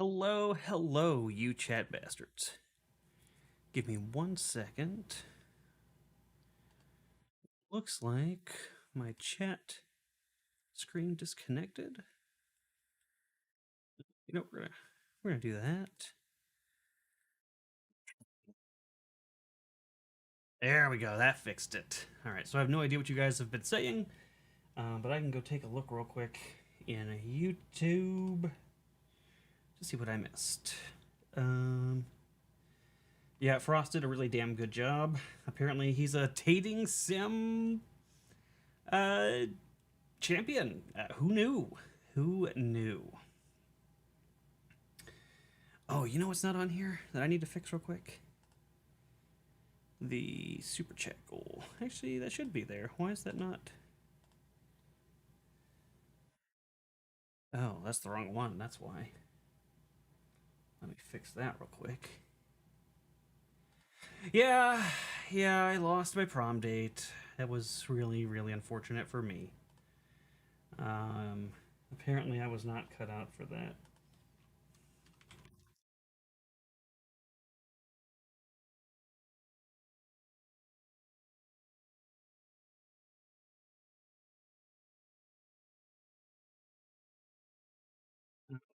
Hello, hello, you chat bastards. Give me 1 second. Looks like my chat screen disconnected. You know, we're gonna do that. There we go. That fixed it. All right. So I have no idea what you guys have been saying, but I can go take a look real quick in YouTube to see what I missed. Yeah, Frost did a really damn good job. Apparently, he's a dating sim champion. Who knew? Who knew? Oh, you know what's not on here that I need to fix real quick? The super chat goal. Actually, that should be there. Why is that not? Oh, that's the wrong one. That's why. Let me fix that real quick. Yeah, I lost my prom date. That was really, really unfortunate for me. Apparently I was not cut out for that.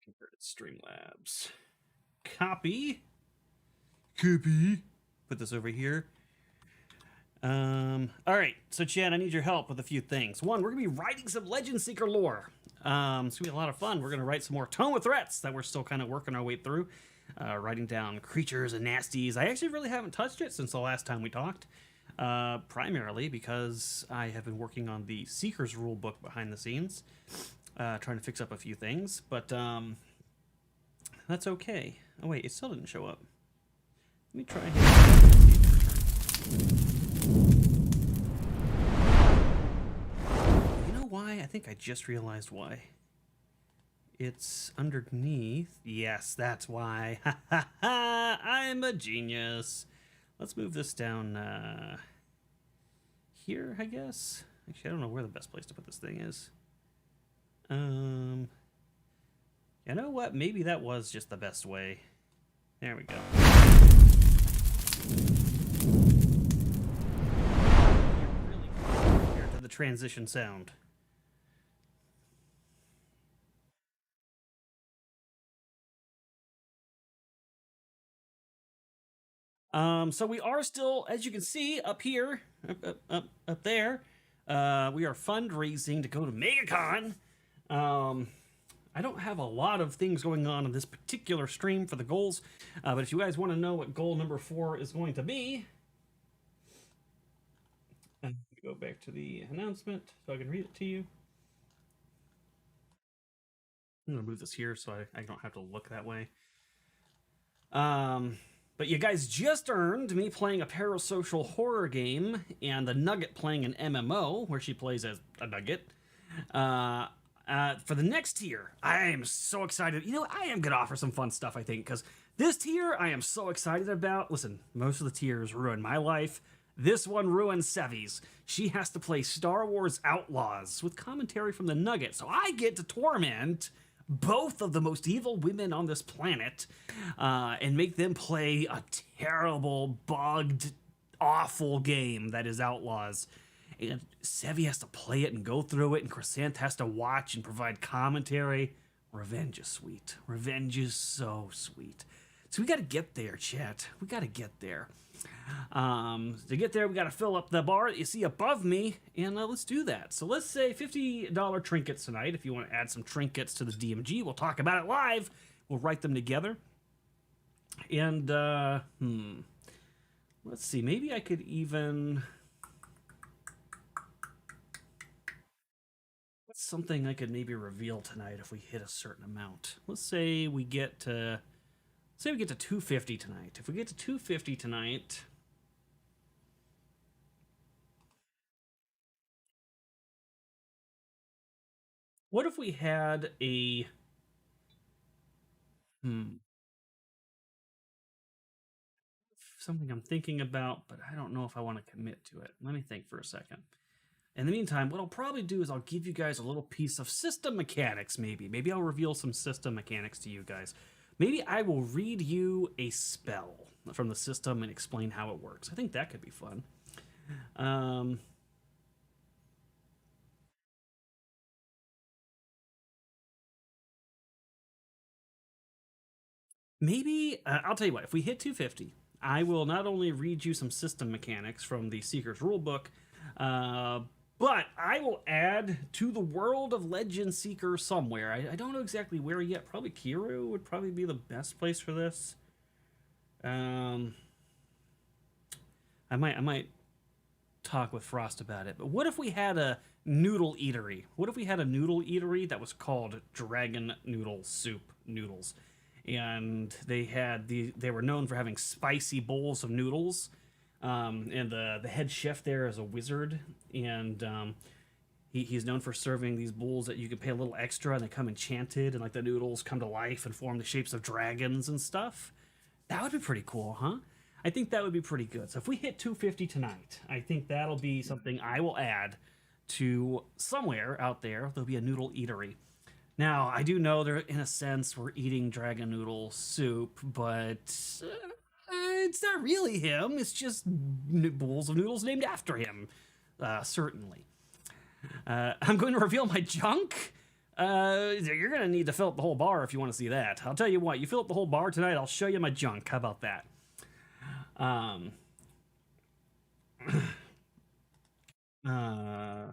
Converted Streamlabs. Copy. Put this over here. All right, so Chad, I need your help with a few things. One, we're gonna be writing some Legend Seeker lore. It's gonna be a lot of fun. We're gonna write some more Tome of Threats that we're still kind of working our way through. Writing down creatures and nasties. I actually really haven't touched it since the last time we talked. Primarily because I have been working on the Seeker's rulebook behind the scenes, trying to fix up a few things, but that's okay. Oh wait, it still didn't show up. Let me try here. You know why? I think I just realized why. It's underneath. Yes, that's why. Ha ha ha! I'm a genius. Let's move this down here, I guess. Actually, I don't know where the best place to put this thing is. You know what? Maybe that was just the best way. There we go. You're really compared to the transition sound. So we are still, as you can see, up here, up there. We are fundraising to go to MegaCon. I don't have a lot of things going on in this particular stream for the goals, but if you guys want to know what goal number 4 is going to be, go back to the announcement so I can read it to you. I'm gonna move this here so I don't have to look that way. But you guys just earned me playing a parasocial horror game and the Nugget playing an MMO where she plays as a Nugget. For the next tier, I am so excited. You know, I am going to offer some fun stuff, I think, because this tier I am so excited about. Listen, most of the tiers ruin my life. This one ruins Sevi's. She has to play Star Wars Outlaws with commentary from the Nugget, so I get to torment both of the most evil women on this planet and make them play a terrible, bugged, awful game that is Outlaws. And Sevi has to play it and go through it, and Crescent has to watch and provide commentary. Revenge is sweet. Revenge is so sweet. So we got to get there, chat. We got to get there. To get there, we got to fill up the bar that you see above me, and let's do that. So let's say $50 trinkets tonight. If you want to add some trinkets to the DMG, we'll talk about it live. We'll write them together. And, let's see. Maybe I could even... What's something I could maybe reveal tonight if we hit a certain amount? Let's say we get to... Say we get to 250 tonight. If we get to 250 tonight... What if we had a... Something I'm thinking about, but I don't know if I want to commit to it. Let me think for a second. In the meantime, what I'll probably do is I'll give you guys a little piece of system mechanics, maybe. Maybe I'll reveal some system mechanics to you guys. Maybe I will read you a spell from the system and explain how it works. I think that could be fun. Um, Maybe I'll tell you what. If we hit 250, I will not only read you some system mechanics from the Seeker's rulebook, uh, but I will add to the world of Legend Seeker somewhere. I don't know exactly where yet. Probably Kiru would probably be the best place for this. Um, I might talk with Frost about it. But what if we had a noodle eatery? What if we had a noodle eatery that was called Dragon Noodle Soup Noodles? And they were known for having spicy bowls of noodles. And the head chef there is a wizard, and he's known for serving these bowls that you can pay a little extra, and they come enchanted, and like the noodles come to life and form the shapes of dragons and stuff. That would be pretty cool, huh? I think that would be pretty good. So if we hit 250 tonight, I think that'll be something I will add to somewhere out there. There'll be a noodle eatery. Now, I do know there, in a sense, we're eating dragon noodle soup, but it's not really him. It's just bowls of noodles named after him, certainly. I'm going to reveal my junk. You're going to need to fill up the whole bar if you want to see that. I'll tell you what, you fill up the whole bar tonight, I'll show you my junk. How about that? Um, uh,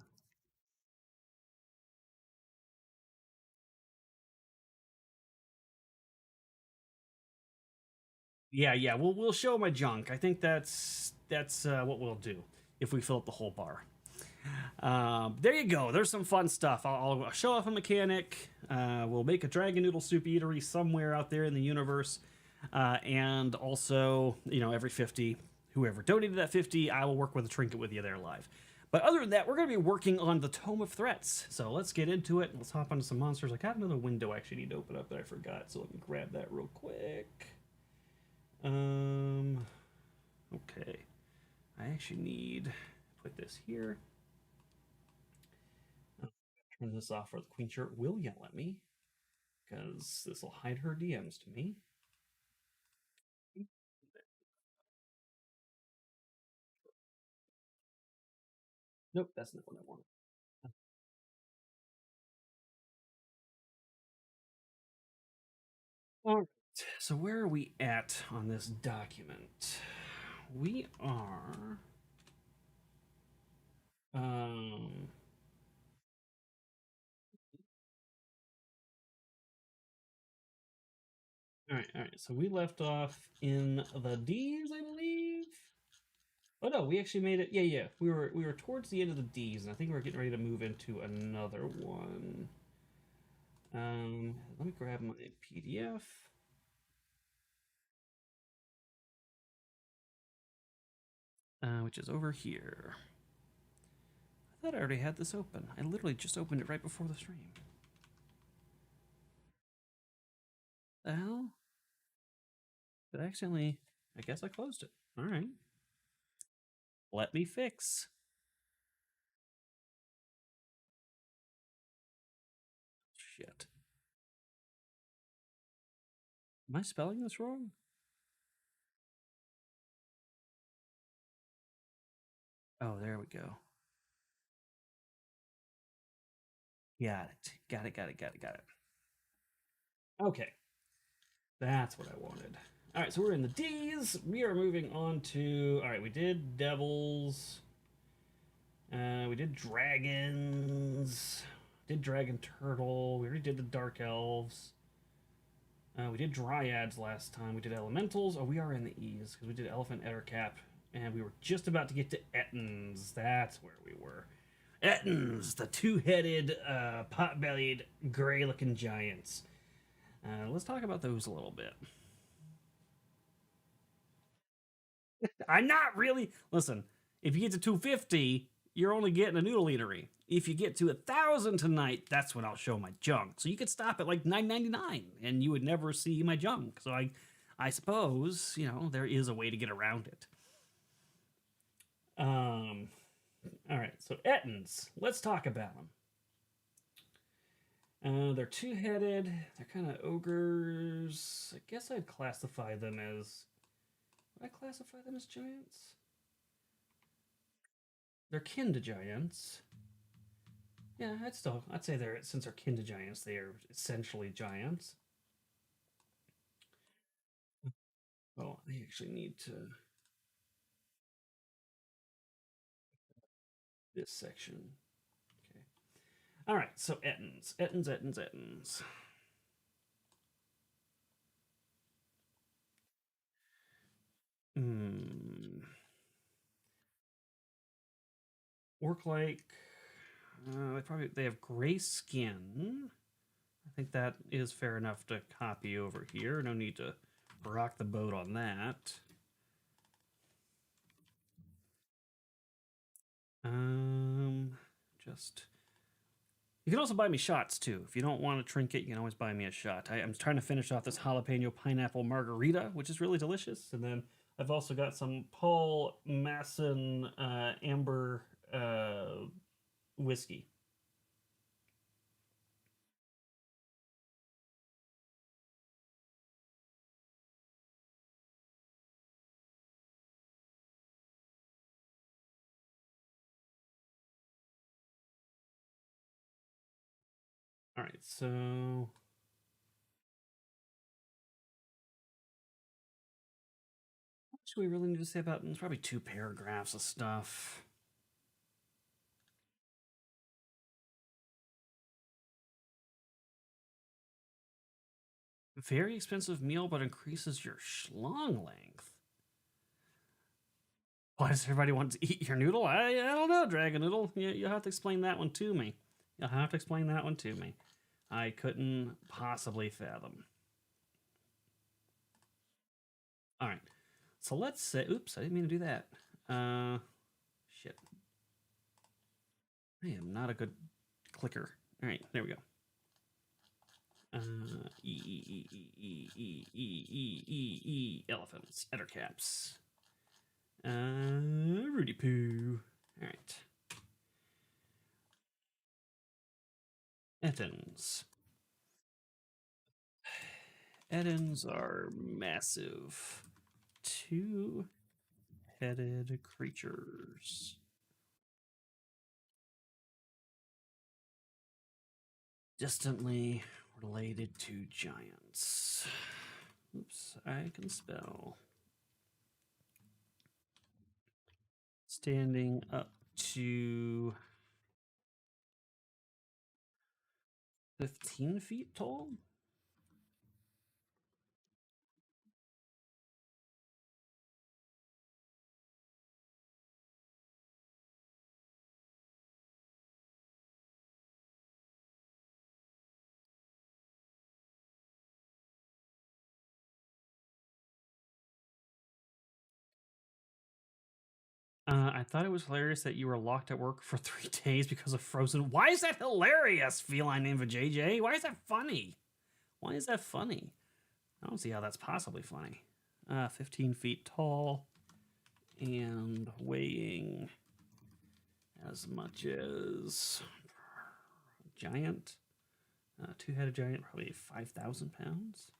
yeah, we'll show my junk. I think that's what we'll do if we fill up the whole bar. There you go. There's some fun stuff. I'll show off a mechanic. We'll make a dragon noodle soup eatery somewhere out there in the universe. And also, every 50, whoever donated that 50, I will work with a trinket with you there live. But other than that, we're going to be working on the Tome of Threats. So let's get into it. Let's hop onto some monsters. I got another window I actually need to open up that I forgot. So let me grab that real quick. Um, okay. I actually need to put this here. Turn this off or the Queen Shirt will yell at me because this will hide her DMs to me. Nope, that's not what I want. All right. So where are we at on this document? We are. Um. All right, all right. So we left off in the D's, I believe. Oh no, we actually made it. Yeah, yeah. We were towards the end of the D's, and I think we are getting ready to move into another one. Let me grab my PDF. Which is over here. I thought I already had this open. I literally just opened it right before the stream. The hell? Did I accidentally? I guess I closed it. All right. Let me fix. Shit. Am I spelling this wrong? Oh, there we go. Got it. Got it. Got it. Got it. Got it. Okay. That's what I wanted. All right, so we're in the D's. We are moving on to. All right, we did devils. We did dragons. Did dragon turtle. We already did the dark elves. We did dryads last time. We did elementals. Oh, we are in the E's because we did elephant ettercap, and we were just about to get to Ettins. That's where we were. Ettins, the two-headed, pot-bellied, gray-looking giants. Let's talk about those a little bit. I'm not really. Listen, if you get to 250, you're only getting a noodle eatery. If you get to 1,000 tonight, that's when I'll show my junk. So you could stop at like 9.99, and you would never see my junk. So I suppose there is a way to get around it. Um. All right. So Ettins, let's talk about them. They're two-headed. They're kind of ogres. I guess I'd classify them as. Would I classify them as giants? They're kin to giants. Yeah, I'd say they're since they're kin to giants, they are essentially giants. Oh, I actually need to this section. Okay. All right. So Ettins. Hmm. Orc like. They have gray skin. I think that is fair enough to copy over here. No need to rock the boat on that. Just you can also buy me shots too. If you don't want a trinket, you can always buy me a shot. I'm trying to finish off this jalapeno pineapple margarita, which is really delicious, and then I've also got some Paul Masson amber whiskey. All right, so what should we really need to say about? There's probably 2 paragraphs of stuff. Very expensive meal, but increases your schlong length. Why does everybody want to eat your noodle? I don't know, Dragon Noodle. You'll have to explain that one to me. You'll have to explain that one to me. I couldn't possibly fathom. All right. So let's say, oops, I didn't mean to do that. Shit. I am not a good clicker. All right, there we go. Elephants, ettercaps. Rudy Poo. All right. Ettins. Ettins are massive. 2-headed creatures. Distantly related to giants. Oops, I can spell. Standing up to 15 feet tall. I thought it was hilarious that you were locked at work for 3 days because of Frozen. Why is that hilarious? Feline name of JJ. Why is that funny? Why is that funny? I don't see how that's possibly funny. 15 feet tall and weighing as much as giant. 2-headed giant, probably 5,000 pounds.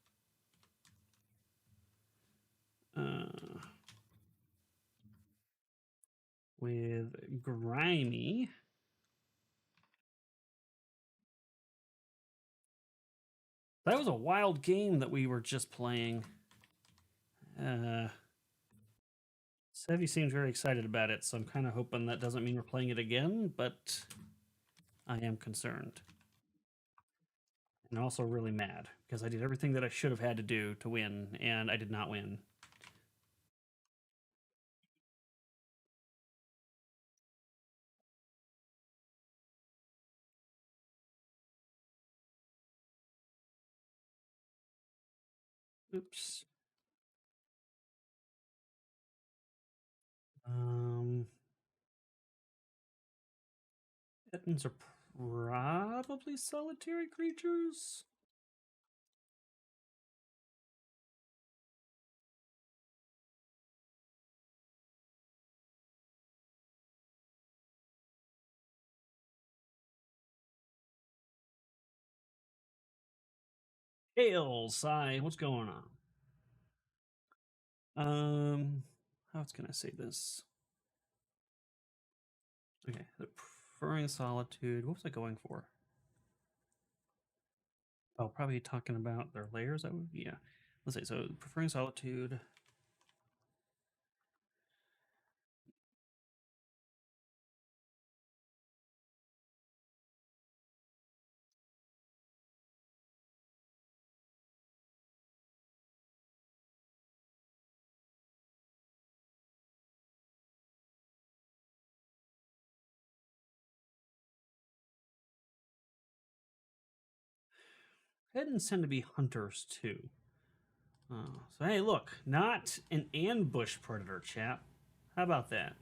With Grimy. That was a wild game that we were just playing. Sevy seems very excited about it, so I'm kind of hoping that doesn't mean we're playing it again, but I am concerned. And also really mad because I did everything that I should have had to do to win, and I did not win. Oops. Ettins are probably solitary creatures. Tails, hi, what's going on? How else can I say this? Okay, the preferring solitude. What was I going for? Oh, probably talking about their layers. That would, yeah. Let's say so. Preferring solitude. Heddens tend to be hunters too. So hey, look, not an ambush predator, chap. How about that?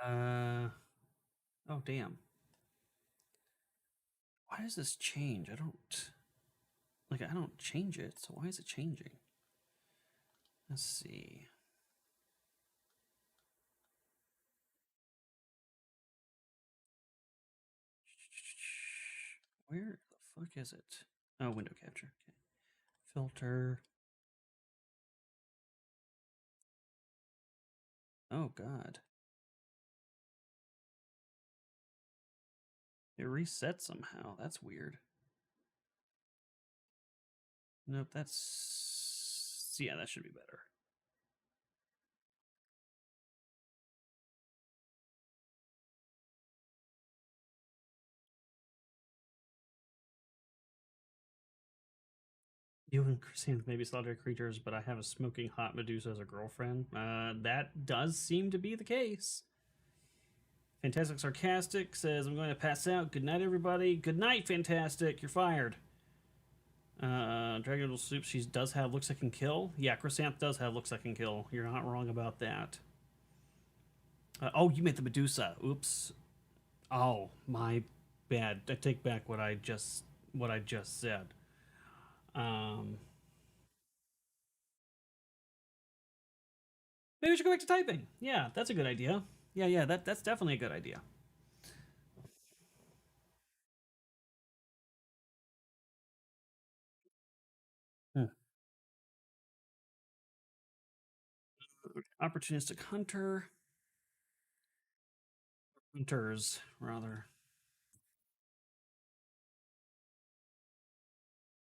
Uh, oh damn. Why does this change? I don't change it. So why is it changing? Let's see. Where the fuck is it? Oh, window capture. Okay. Filter. Oh god. It resets somehow. That's weird. Nope, that's yeah, that should be better. You and Christine maybe solitary creatures, but I have a smoking hot Medusa as a girlfriend. That does seem to be the case. Fantastic Sarcastic says, I'm going to pass out. Good night, everybody. Good night, Fantastic. You're fired. Dragon Noodle Soup, she does have looks that can kill. Yeah, Chrysanth does have looks that can kill. You're not wrong about that. Oh, you made the Medusa. Oops. Oh, my bad. I take back what I just said. Um, Maybe we should go back to typing. Yeah, that's a good idea. Yeah, that's definitely a good idea. Hmm. Opportunistic hunters rather.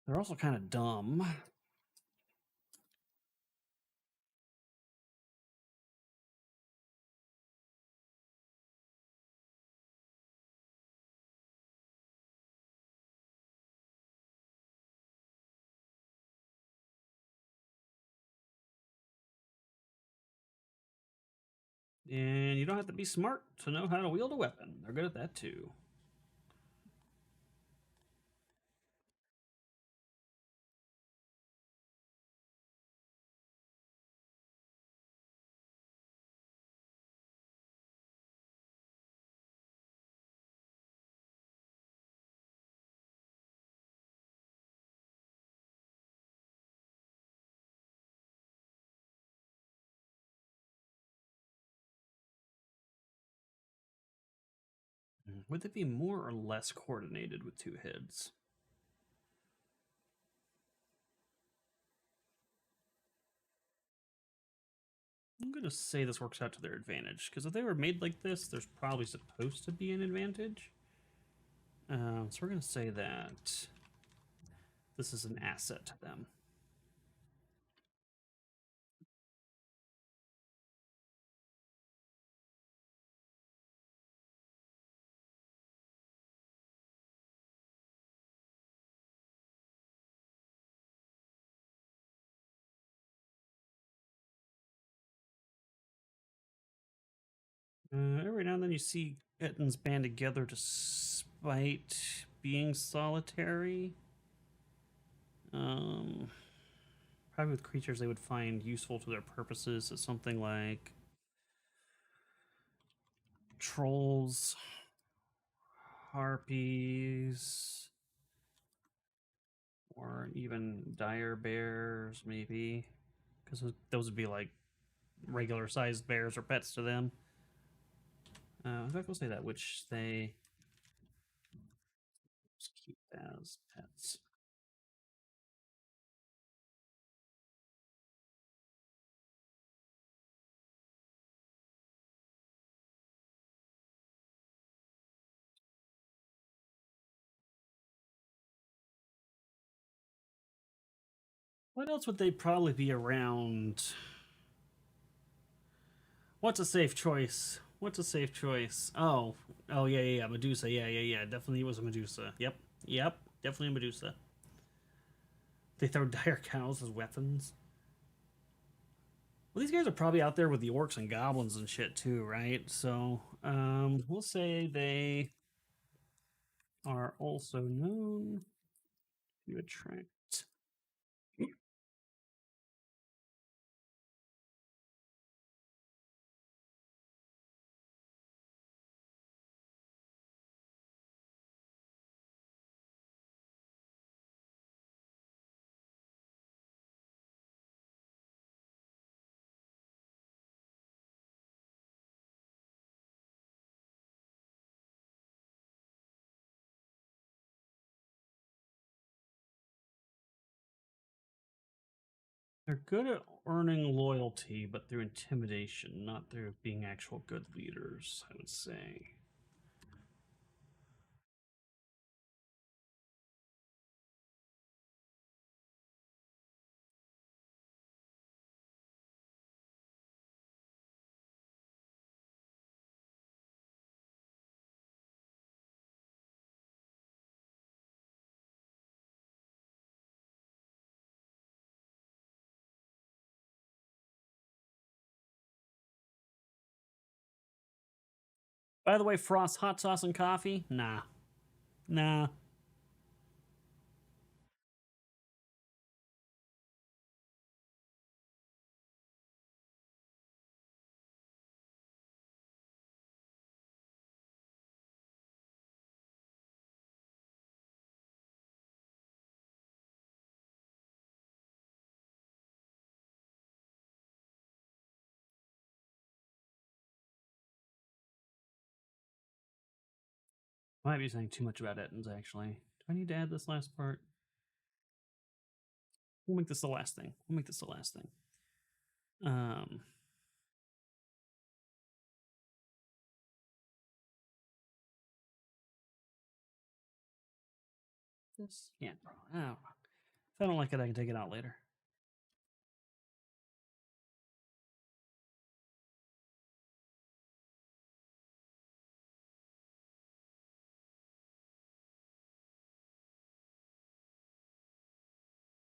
They're also kind of dumb. And you don't have to be smart to know how to wield a weapon. They're good at that too. Would they be more or less coordinated with two heads? I'm going to say this works out to their advantage because if they were made like this, there's probably supposed to be an advantage. So we're going to say that this is an asset to them. Every now and then you see Ettins band together to spite being solitary. Um, Probably with creatures they would find useful to their purposes. So something like trolls, harpies, or even dire bears, maybe, because those would be like regular sized bears or pets to them. In fact, we'll say that, which they just keep as pets. What else would they probably be around? What's a safe choice? What's a safe choice? Oh, yeah. Medusa. Yeah. Definitely was a Medusa. Yep. Definitely a Medusa. They throw dire cows as weapons. Well, these guys are probably out there with the orcs and goblins and shit too, right? So, we'll say they are also known to attract. They're good at earning loyalty, but through intimidation, not through being actual good leaders, I would say. By the way, Frost hot sauce and coffee? Nah. Nah. I might be saying too much about Ettins, actually. Do I need to add this last part? We'll make this the last thing. We'll make this the last thing. Um, this? Yeah, bro. I don't know. If I don't like it, I can take it out later.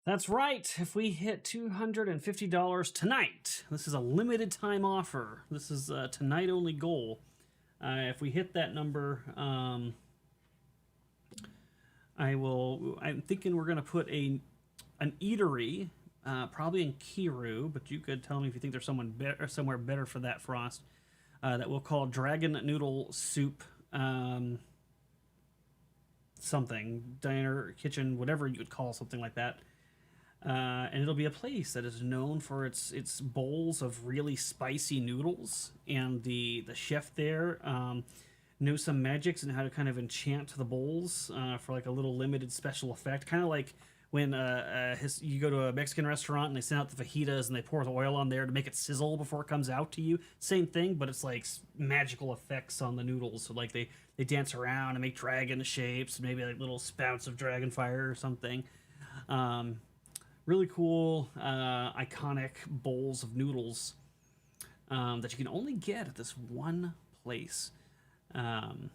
That's right. If we hit $250 tonight, this is a limited time offer. This is a tonight only goal. If we hit that number, I will. I'm thinking we're gonna put an eatery, probably in Kiru, but you could tell me if you think there's somewhere better for that, Frost. That we'll call Dragon Noodle Soup. Something diner, kitchen, whatever you would call something like that. And it'll be a place that is known for its bowls of really spicy noodles, and the chef there knows some magics and how to kind of enchant the bowls for like a little limited special effect, kind of like when you go to a Mexican restaurant and they send out the fajitas and they pour the oil on there to make it sizzle before it comes out to you. Same thing, but it's like magical effects on the noodles. So like they dance around and make dragon shapes, maybe like little spouts of dragon fire or something. Um, Really cool, iconic bowls of noodles that you can only get at this one place. Um,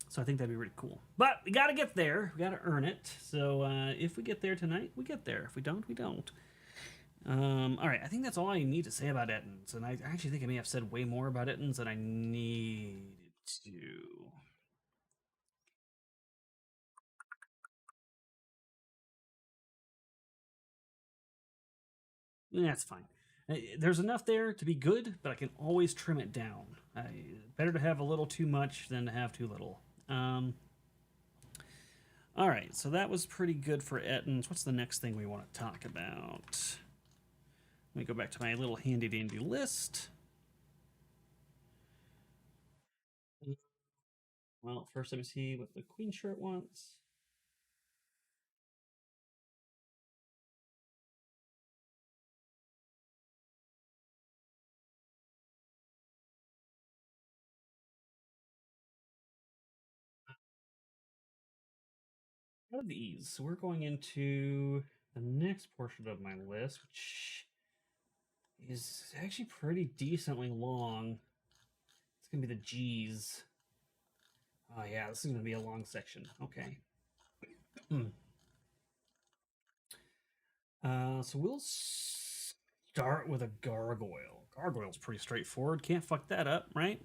so I think that'd be really cool. But we gotta get there. We gotta earn it. So if we get there tonight, we get there. If we don't, we don't. All right, I think that's all I need to say about Ettins. And I actually think I may have said way more about Ettins than I needed to. That's fine. There's enough there to be good, but I can always trim it down. Better to have a little too much than to have too little. All right, so that was pretty good for Ettins. What's the next thing we want to talk about? Let me go back to my little handy dandy list. Well, first let me see what the queen shirt wants. Out of these, so we're going into the next portion of my list, which is actually pretty decently long. It's gonna be the G's. Oh yeah, this is gonna be a long section. Okay. So we'll start with a gargoyle. Gargoyle's pretty straightforward. Can't fuck that up, right?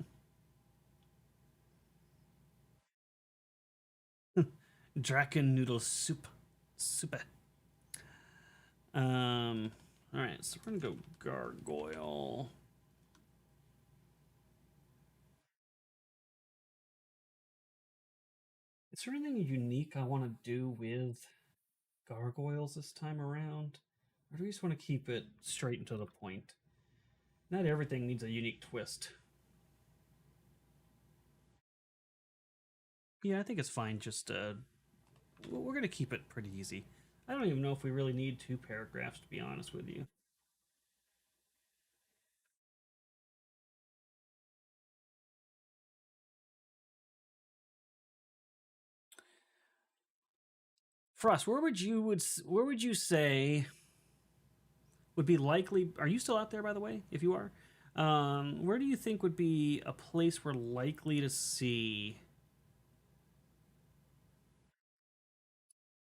Draken noodle soup. Soup. All right, so we're gonna go gargoyle. Is there anything unique I want to do with gargoyles this time around? Or do we just want to keep it straight and to the point? Not everything needs a unique twist. Yeah, I think it's fine. Just, we're going to keep it pretty easy. I don't even know if we really need 2 paragraphs, to be honest with you. Frost, where would you say would be likely? Are you still out there, by the way? If you are, where do you think would be a place we're likely to see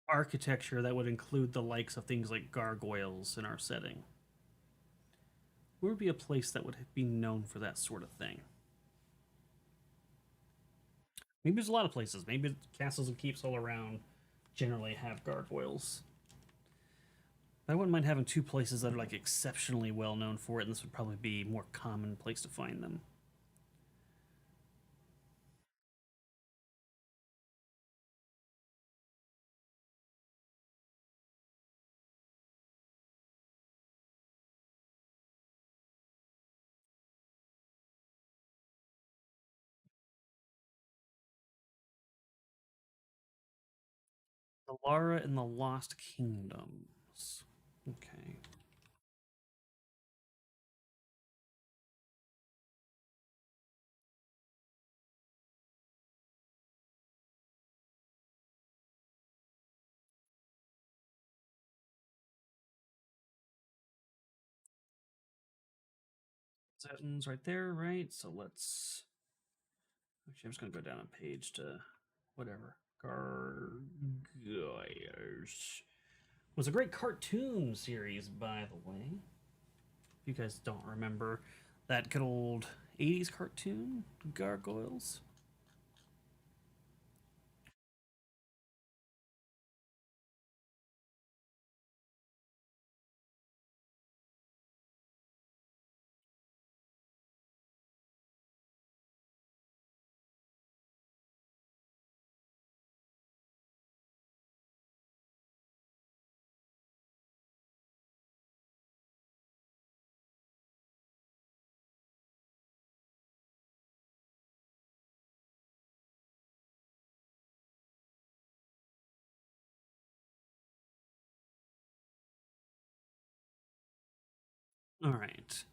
architecture that would include the likes of things like gargoyles in our setting? Where would be a place that would be known for that sort of thing? Maybe there's a lot of places. Maybe castles and keeps all around generally have gargoyles. I wouldn't mind having 2 places that are like exceptionally well known for it, and this would probably be a more common place to find them. The Lara and the Lost Kingdoms. Okay. Zetton's right there, right? So let's. Actually, I'm just going to go down a page to whatever. Gargoyles. Was a great cartoon series, by the way. If you guys don't remember that good old 80s cartoon, Gargoyles. All right.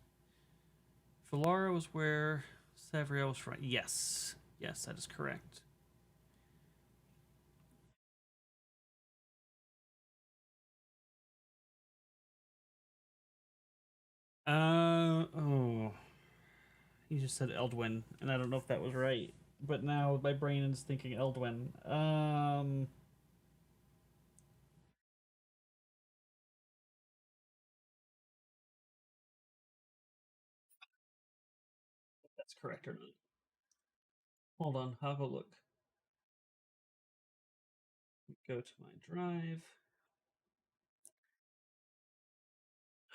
Valara was where Savriel was from. Yes. Yes, that is correct. Oh. You just said Eldwin, and I don't know if that was right. But now my brain is thinking Eldwin. That's correct or not. Hold on, have a look. Go to my drive.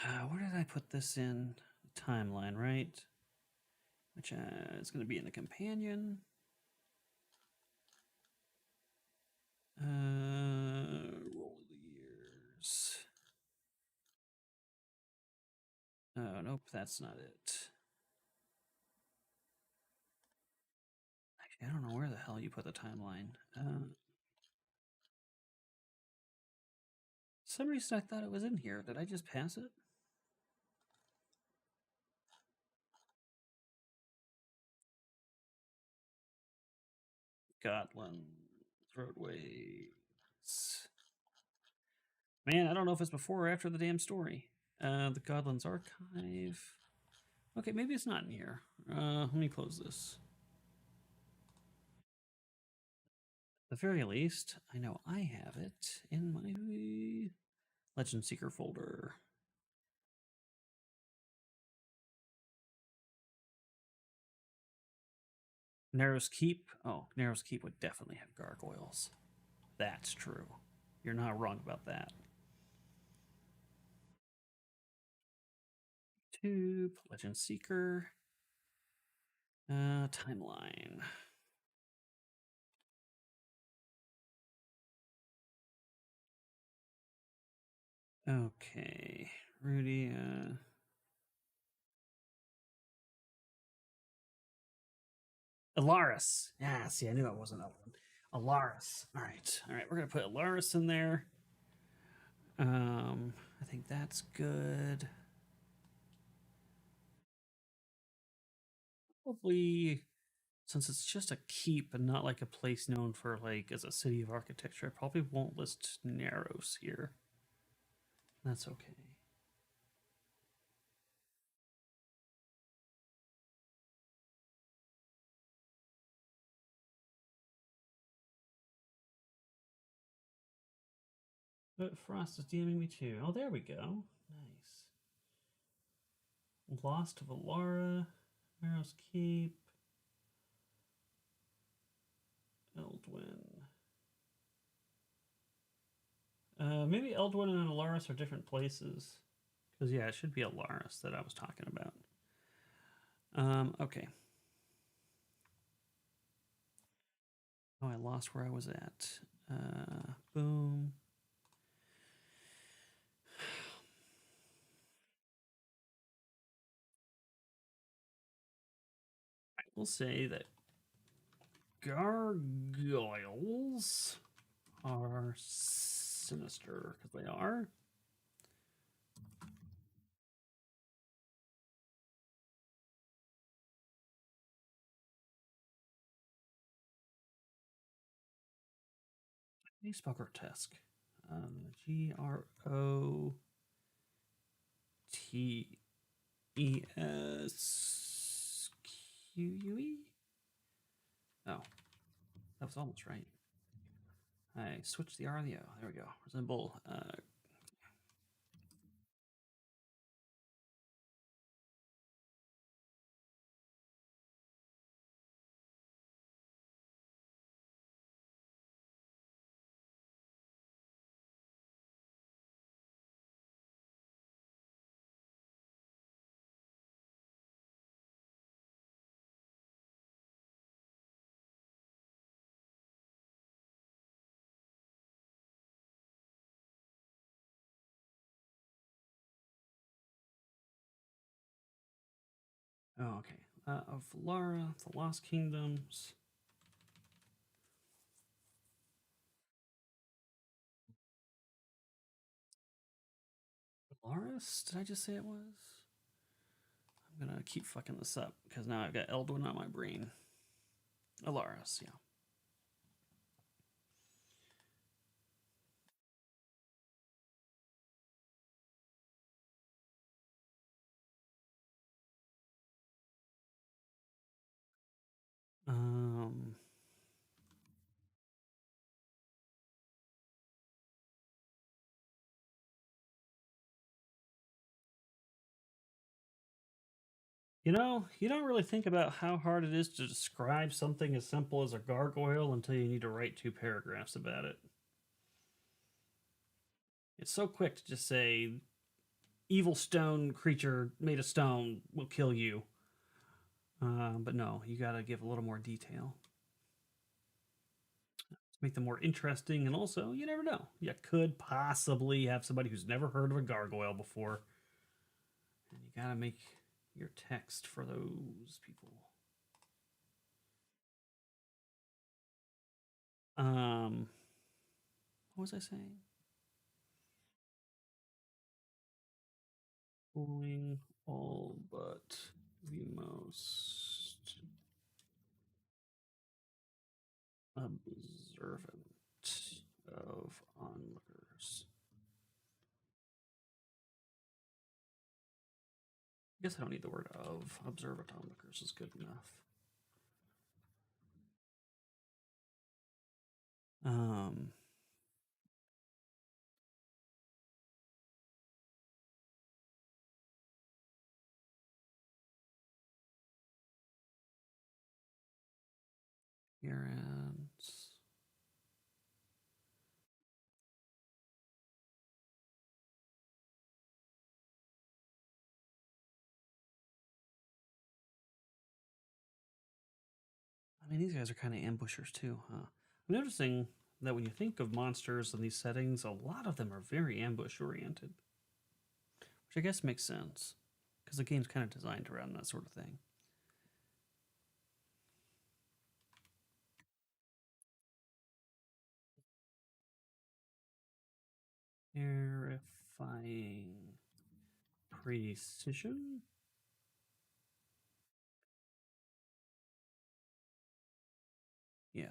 Where did I put this in? Timeline, right? Which is going to be in the companion. Roll of the years. Oh, nope, that's not it. Actually, I don't know where the hell you put the timeline. Some reason I thought it was in here. Did I just pass it? Gotland roadways. Man, I don't know if it's before or after the damn story. The Godlands archive. Okay, maybe it's not in here. Let me close this. At the very least, I know I have it in my Legend Seeker folder. Narrow's Keep. Oh, Narrow's Keep would definitely have gargoyles. That's true. You're not wrong about that. Tube, Legend Seeker, timeline. Okay, Rudy. Alaris. Yeah, see, I knew it wasn't that one. Alaris. All right. We're gonna put Alaris in there. I think that's good. Probably, since it's just a keep and not like a place known for like as a city of architecture, I probably won't list Narrows here. That's okay. But Frost is DMing me too. Oh, there we go. Nice. Lost of Alara, Narrows Keep, Eldwin. Maybe Eldwin and Alaris are different places. Because, yeah, it should be Alaris that I was talking about. Okay. Oh, I lost where I was at. Boom. I will say that gargoyles are sinister, because they are. How do you spell grotesque? Grotesque. Oh, that was almost right. I switched the R and the O. There we go. Resemble. Oh, okay. Of Lara, the Lost Kingdoms. Alaris? Did I just say it was? I'm gonna keep fucking this up because now I've got Eldwin on my brain. Alaris, yeah. Um, you don't really think about how hard it is to describe something as simple as a gargoyle until you need to write 2 paragraphs about it. It's so quick to just say evil stone creature made of stone will kill you. But no, you gotta give a little more detail to make them more interesting. And also, you never know. You could possibly have somebody who's never heard of a gargoyle before. And you gotta make your text for those people. What was I saying? Fooling all but the most observant of onlookers. I guess I don't need the word of. Observant onlookers is good enough. Um, Appearance. I mean, these guys are kind of ambushers too, huh? I'm noticing that when you think of monsters in these settings, a lot of them are very ambush oriented, which I guess makes sense because the game's kind of designed around that sort of thing. Terrifying precision. Yeah.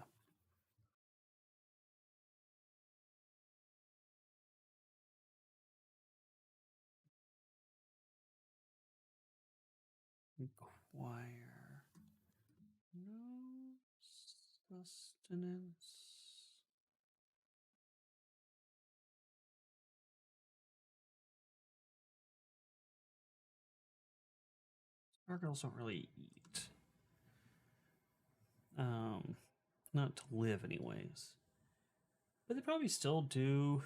Require no sustenance. Gargoyles don't really eat. Um, not to live, anyways. But they probably still do.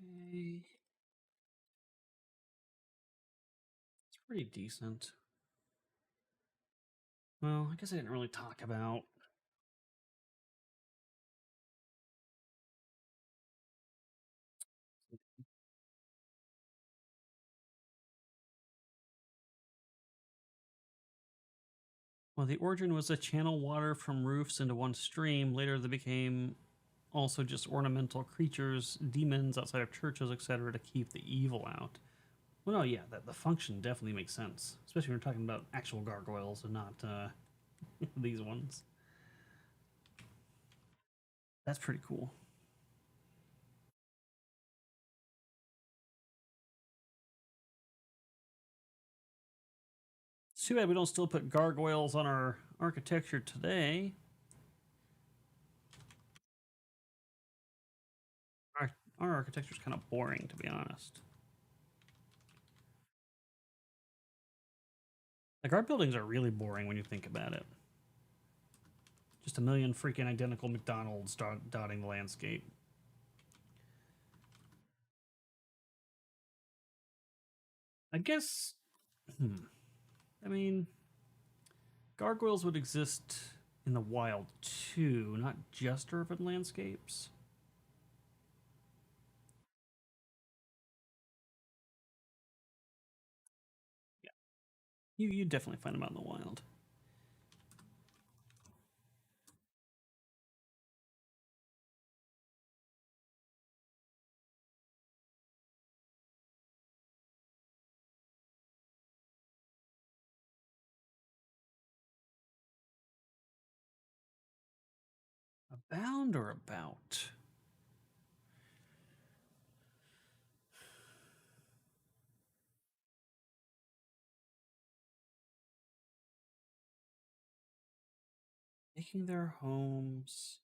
Okay. It's pretty decent. Well, I guess I didn't really talk about. Well, the origin was to channel water from roofs into one stream. Later, they became also just ornamental creatures, demons outside of churches, etc., to keep the evil out. Well, no, yeah, the function definitely makes sense, especially when we're talking about actual gargoyles and not these ones. That's pretty cool. It's too bad we don't still put gargoyles on our architecture today. Our architecture is kind of boring, to be honest. Like, our buildings are really boring when you think about it. Just a million freaking identical McDonald's dotting the landscape. I guess. I mean, gargoyles would exist in the wild too, not just urban landscapes. Yeah, you definitely find them out in the wild. Abound or about? Making their homes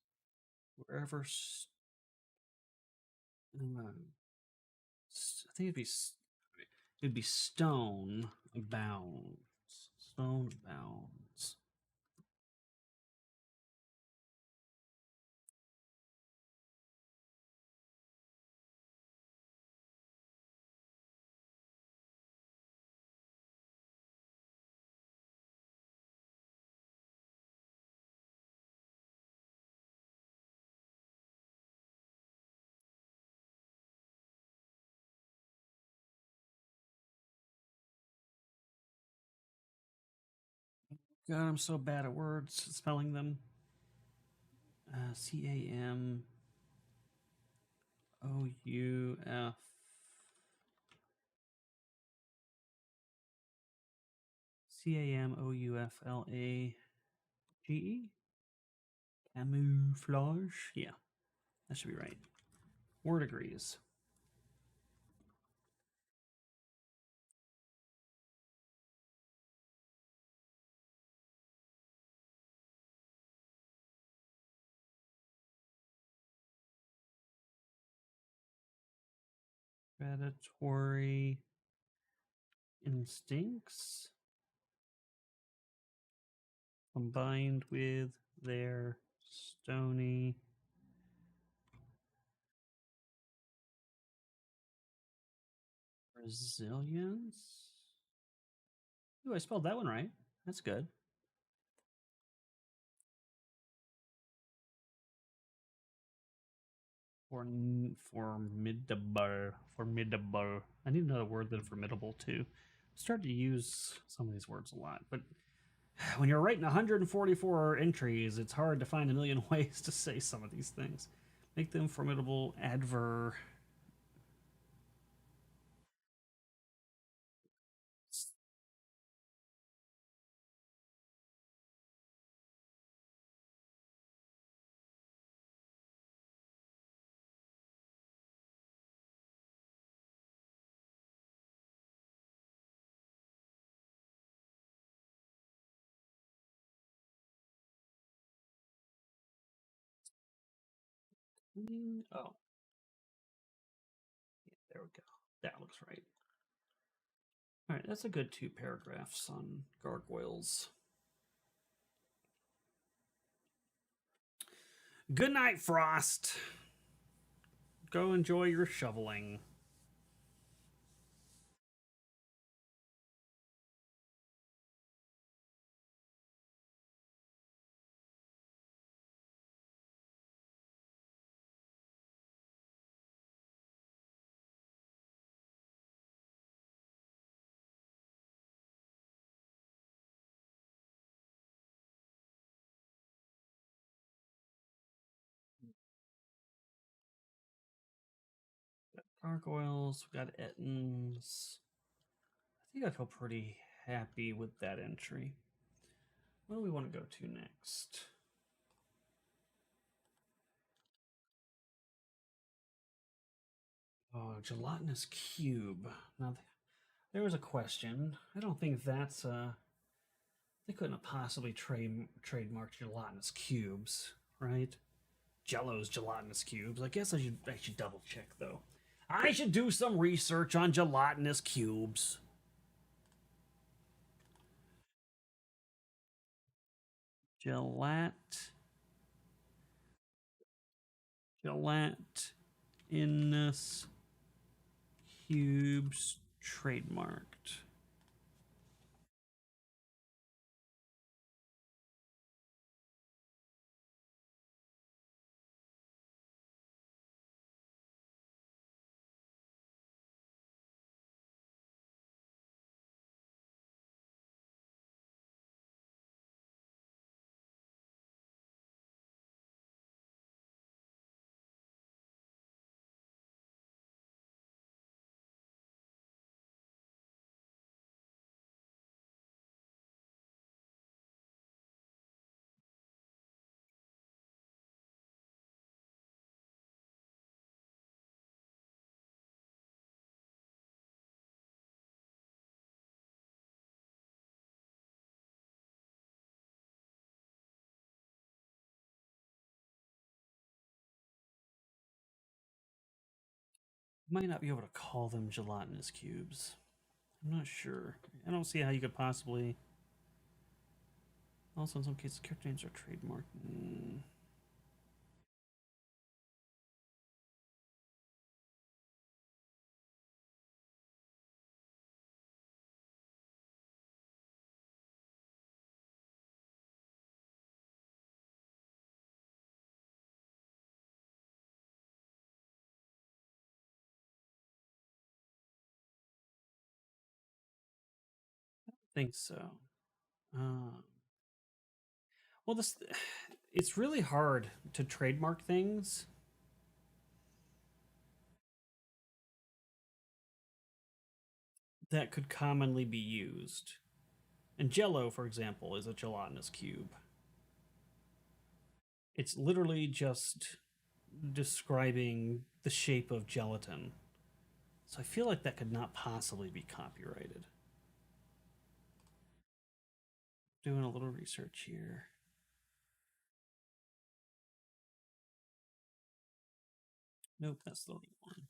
wherever. I think it'd be stone bounds. Stone bounds. God, I'm so bad at words spelling them. CAMOUF. CAMOUFLAGE. Camouflage. Yeah, that should be right. Word agrees. Predatory instincts combined with their stony resilience. Ooh, I spelled that one right. That's good. Formidable. Formidable. I need another word than formidable too. I'm starting to use some of these words a lot, but when you're writing 144 entries, it's hard to find a million ways to say some of these things. Make them formidable. Adver. Oh, yeah, there we go. That looks right. All right, that's a good 2 paragraphs on gargoyles. Good night, Frost. Go enjoy your shoveling. Gargoyles, we got Ettins. I think I feel pretty happy with that entry. What do we want to go to next? Oh, gelatinous cube. Now, there was a question. I don't think that's they couldn't have possibly trademarked gelatinous cubes, right? Jello's gelatinous cubes. I guess I should double check though. I should do some research on gelatinous cubes. Gelatinous cubes trademarked. Might not be able to call them gelatinous cubes. I'm not sure. I don't see how you could possibly. Also, in some cases, character names are trademarked. Think so. Uh, well, this it's really hard to trademark things that could commonly be used. And Jello, for example, is a gelatinous cube. It's literally just describing the shape of gelatin. So I feel like that could not possibly be copyrighted. Doing a little research here. Nope, that's the wrong one.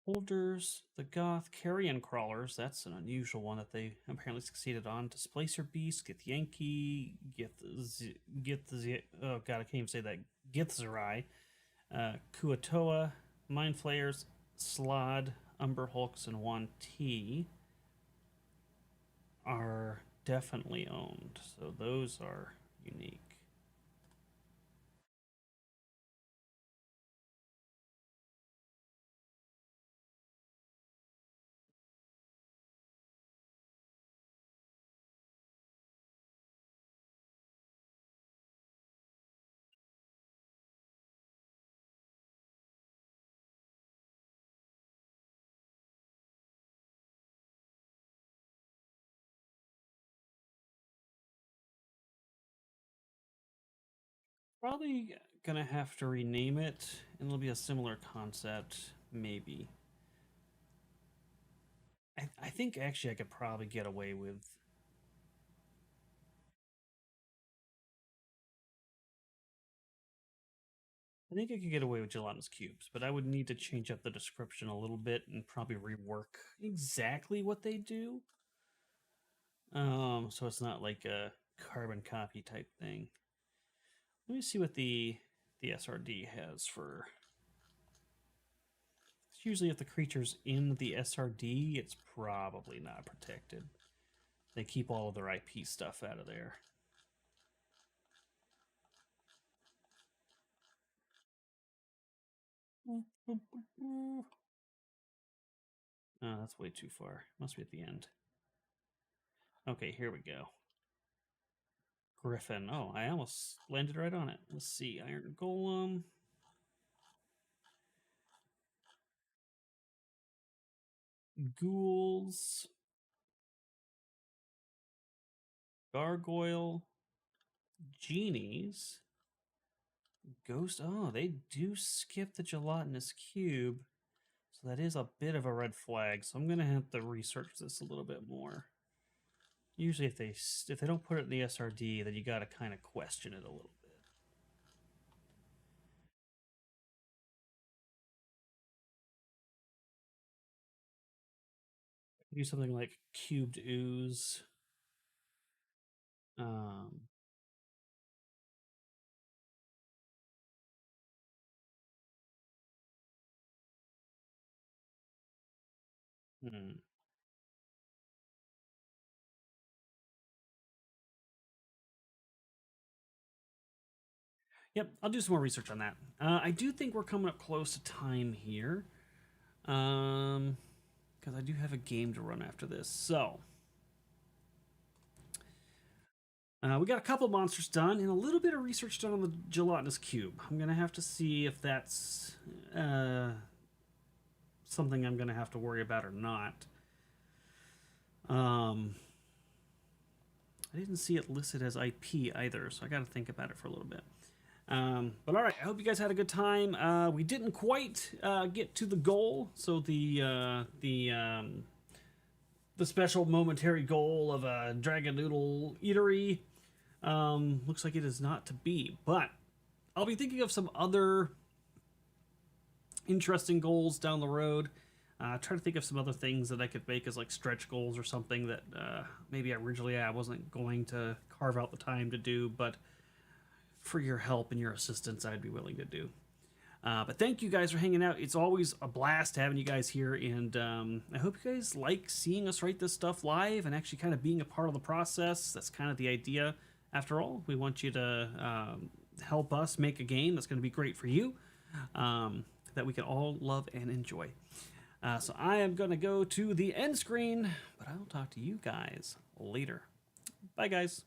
Holders, the Goth, Carrion Crawlers, that's an unusual one that they apparently succeeded on. Displacer Beast, Githyanki, oh god, I can't even say that. Githzerai, Kuatoa, Mind Flayers, Slod, Umber Hulks, and Wan T are definitely owned. So those are unique. Probably gonna have to rename it, and it'll be a similar concept, maybe. I think actually I could probably get away with. I think I could get away with gelatinous cubes, but I would need to change up the description a little bit and probably rework exactly what they do. So it's not like a carbon copy type thing. Let me see what the SRD has for. It's usually if the creature's in the SRD, it's probably not protected. They keep all of their IP stuff out of there. Oh, that's way too far. Must be at the end. Okay, here we go. Griffin. Oh, I almost landed right on it. Let's see. Iron Golem. Ghouls. Gargoyle. Genies. Ghost. Oh, they do skip the gelatinous cube. So that is a bit of a red flag. So I'm going to have to research this a little bit more. Usually if they don't put it in the SRD, then you got to kind of question it a little bit. Do something like cubed ooze. Um, hmm. Yep, I'll do some more research on that. I do think we're coming up close to time here. Because I do have a game to run after this. So, we got a couple monsters done and a little bit of research done on the gelatinous cube. I'm gonna have to see if that's something I'm gonna have to worry about or not. Um, I didn't see it listed as IP either, so I got to think about it for a little bit. But all right, I hope you guys had a good time. We didn't quite get to the goal, so the special momentary goal of a Dragon Noodle Eatery looks like it is not to be. But I'll be thinking of some other interesting goals down the road. Try to think of some other things that I could make as like stretch goals or something that maybe originally I wasn't going to carve out the time to do, but for your help and your assistance, I'd be willing to do. But thank you guys for hanging out. It's always a blast having you guys here, and I hope you guys like seeing us write this stuff live and actually kind of being a part of the process. That's kind of the idea. After all, we want you to help us make a game that's going to be great for you, that we can all love and enjoy. So I am going to go to the end screen, but I'll talk to you guys later. Bye, guys.